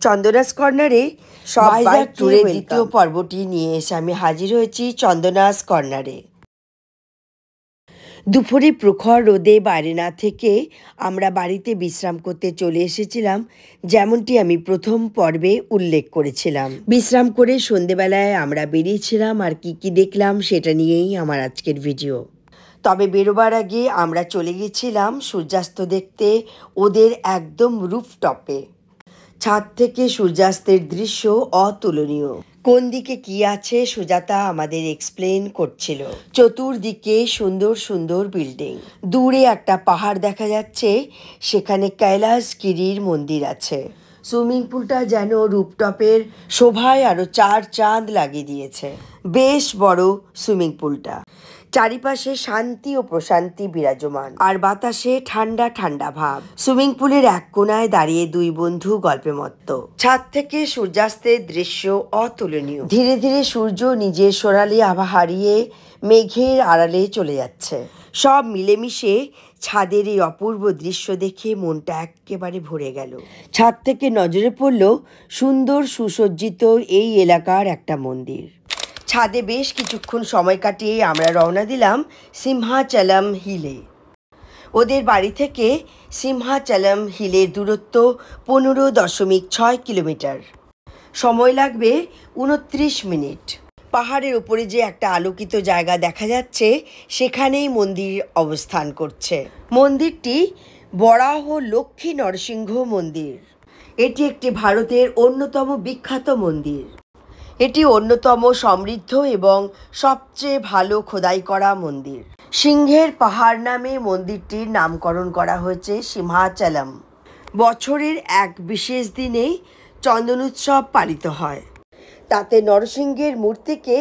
চন্দনাস কর্নারে ভাইজ্যাগ ট্যুরের দ্বিতীয় পর্বটি নিয়ে এসে আমি হাজির হয়েছি চন্দনাস কর্নারে। দুপুরে প্রখর রোদে বাইরে না থেকে আমরা বাড়িতে বিশ্রাম করতে চলে এসেছিলাম, যেমনটি আমি প্রথম পর্বে উল্লেখ করেছিলাম। বিশ্রাম করে সন্ধেবেলায় আমরা বেরিয়েছিলাম, আর কি দেখলাম সেটা নিয়েই আমার আজকের ভিডিও। তবে বেরোবার আগে আমরা চলে গেছিলাম সূর্যাস্ত দেখতে ওদের একদম রুফটপে। ছাদ থেকে সূর্যাস্তের দৃশ্য অতুলনীয়। কোন দিকে কি আছে সুজাতা আমাদের এক্সপ্লেন করছিল। চতুর্দিকে সুন্দর সুন্দর বিল্ডিং, দূরে একটা পাহাড় দেখা যাচ্ছে, সেখানে কৈলাসগিরির মন্দির আছে। সুইমিং পুলটা যেন রুপটপের শোভায় আরো চার চাঁদ লাগিয়ে দিয়েছে। বেশ বড় সুইমিং পুলটা, চারিপাশে শান্তি ও প্রশান্তি বিরাজমান, আর বাতাসে ঠান্ডা ঠান্ডা ভাব। সুইমিং পুলের এক কোনায় দাঁড়িয়ে দুই বন্ধু গল্পে মত্ত। ছাদ থেকে সূর্যাস্তের দৃশ্য অতুলনীয়। ধীরে ধীরে সূর্য নিজের সোনালি আভা হারিয়ে মেঘের আড়ালে চলে যাচ্ছে। সব মিলেমিশে ছাদের এই অপূর্ব দৃশ্য দেখে মনটা একেবারে ভরে গেল। ছাদ থেকে নজরে পড়ল সুন্দর সুসজ্জিত এই এলাকার একটা মন্দির। ছাদে বেশ কিছুক্ষণ সময় কাটিয়ে আমরা রওনা দিলাম সিংহাচলম হিলে। ওদের বাড়ি থেকে সিংহাচলম হিলের দূরত্ব 15.6 কিলোমিটার। সময় লাগবে 29 মিনিট। পাহাড়ের উপরে যে একটা আলোকিত জায়গা দেখা যাচ্ছে, সেখানেই মন্দির অবস্থান করছে। মন্দিরটি বরাহ লক্ষ্মী নরসিংহ মন্দির। এটি একটি ভারতের অন্যতম বিখ্যাত মন্দির। এটি অন্যতম সমৃদ্ধ এবং সবচেয়ে ভালো খোদাই করা মন্দির। সিংহের পাহাড় নামে মন্দিরটির নামকরণ করা হয়েছে সিংহাচলম। বছরের এক বিশেষ দিনে চন্দন উৎসব পালিত হয়। তাতে নরসিংহের মূর্তিকে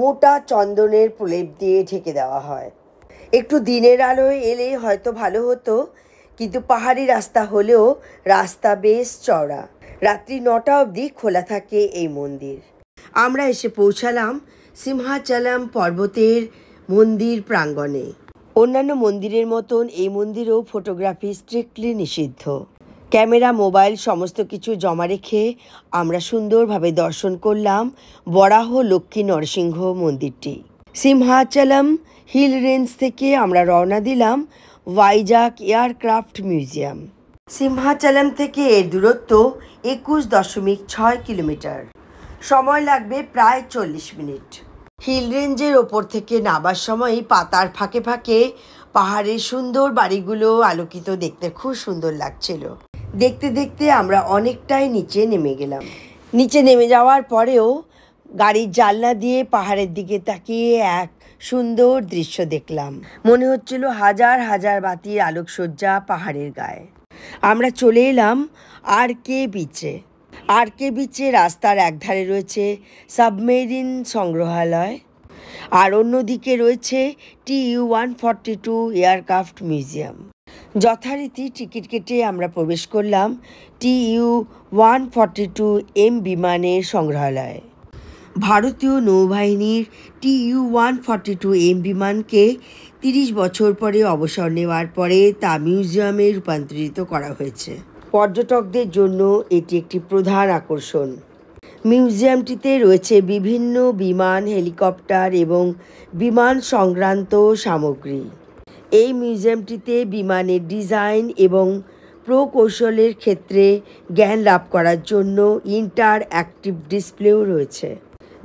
মোটা চন্দনের প্রলেপ দিয়ে ঢেকে দেওয়া হয়। একটু দিনের আলোয় এলে হয়তো ভালো হতো, কিন্তু পাহাড়ি রাস্তা হলেও রাস্তা বেশ চওড়া। রাত্রি 9টা অবধি খোলা থাকে এই মন্দির। আমরা এসে পৌঁছালাম সিংহাচলম পর্বতের মন্দির প্রাঙ্গণে। অন্যান্য মন্দিরের মতন এই মন্দিরেও ফটোগ্রাফি স্ট্রিক্টলি নিষিদ্ধ। ক্যামেরা, মোবাইল সমস্ত কিছু জমা রেখে আমরা সুন্দরভাবে দর্শন করলাম বরাহ লক্ষ্মী নরসিংহ মন্দিরটি। সিংহাচলম হিল রেঞ্জ থেকে আমরা রওনা দিলাম ভাইজ্যাগ এয়ারক্রাফট মিউজিয়াম। সিংহাচলম থেকে এর দূরত্ব 21.6 কিলোমিটার। সময় লাগবে প্রায় 40 মিনিট। হিল রেঞ্জের ওপর থেকে নামার সময় পাতার ফাঁকে ফাঁকে পাহাড়ের সুন্দর বাড়িগুলো আলোকিত দেখতে খুব সুন্দর লাগছিল। দেখতে দেখতে আমরা অনেকটাই নিচে নেমে গেলাম। নিচে নেমে যাওয়ার পরেও গাড়ির জানলা দিয়ে পাহাড়ের দিকে তাকিয়ে এক সুন্দর দৃশ্য দেখলাম। মনে হচ্ছিল হাজার হাজার বাতির আলোকসজ্জা পাহাড়ের গায়ে। আমরা চলে এলাম আরকে বিচে। আরকে বিচে রাস্তার একধারে রয়েছে সাবমেরিন সংগ্রহালয়, আর অন্যদিকে রয়েছে TU-142 এয়ারক্রাফট মিউজিয়াম। যথারীতি টিকিট কেটে আমরা প্রবেশ করলাম TU-142M বিমানের সংগ্রহালয়ে। ভারতীয় নৌবাহিনীর TU-142M বিমানকে 30 বছর পরে অবসর নেওয়ার পরে তা মিউজিয়ামে রূপান্তরিত করা হয়েছে। পর্যটকদের জন্য এটি একটি প্রধান আকর্ষণ। মিউজিয়ামটিতে রয়েছে বিভিন্ন বিমান, হেলিকপ্টার এবং বিমান সংক্রান্ত সামগ্রী। এই মিউজিয়ামটিতে বিমানের ডিজাইন এবং প্রকৌশলের ক্ষেত্রে জ্ঞান লাভ করার জন্য ইন্টারঅ্যাক্টিভ ডিসপ্লেও রয়েছে।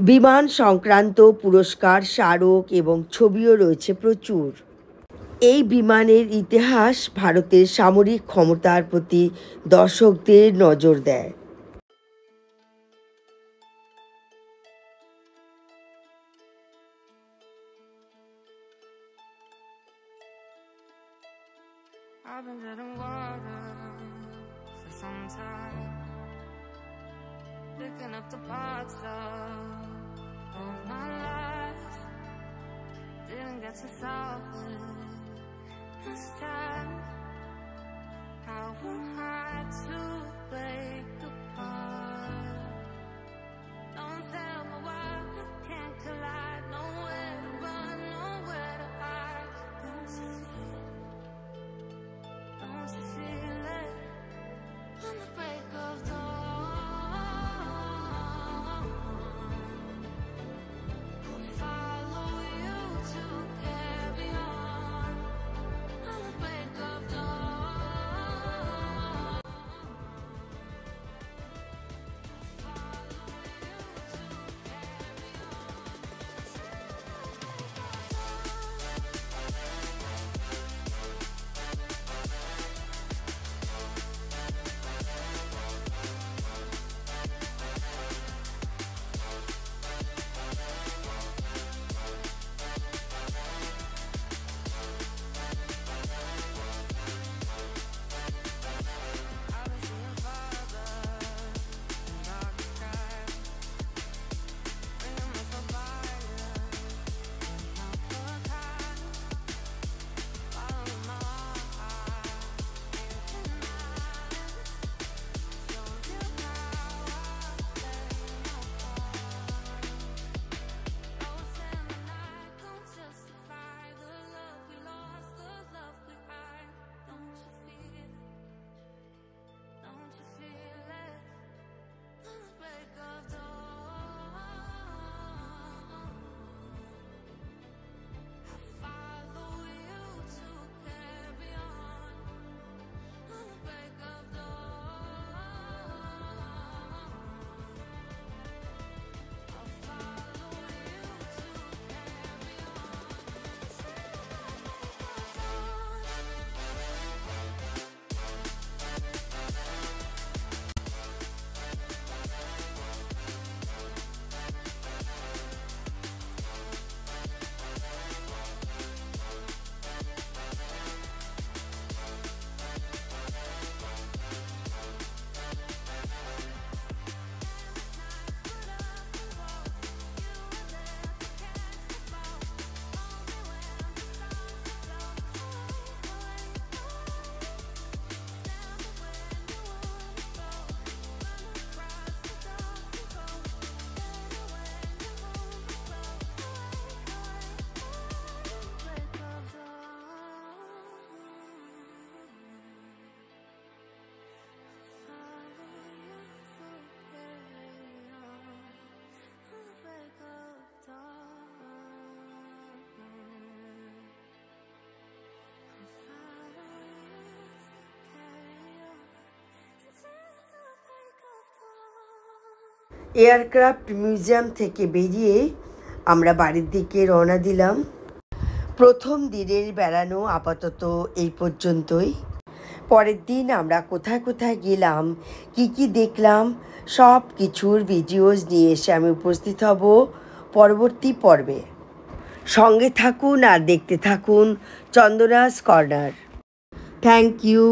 বিমান সংক্রান্ত পুরস্কার, স্মারক এবং ছবিও রয়েছে প্রচুর। এই বিমানের ইতিহাস ভারতের সামরিক ক্ষমতার প্রতি দর্শকদের নজর দেয়। I've been treading water for some time, picking up the parts of all my life. Didn't get to solve it this time. How am I to break apart? Don't tell me why we can't collide. Nowhere to run, nowhere to hide. Don't you feel it? On the break of dawn. Aircraft museum থেকে বেরিয়ে আমরা বাড়ির দিকে রওনা দিলাম। প্রথম দিনের বেড়ানো আপাতত এই পর্যন্তই। পরের দিন আমরা কোথায় কোথায় গেলাম, কি কি দেখলাম, সব কিছুর ভিডিওস নিয়ে এসে আমি উপস্থিত হব পরবর্তী পর্বে। সঙ্গে থাকুন আর দেখতে থাকুন চন্দনাস কর্নার। Thank you.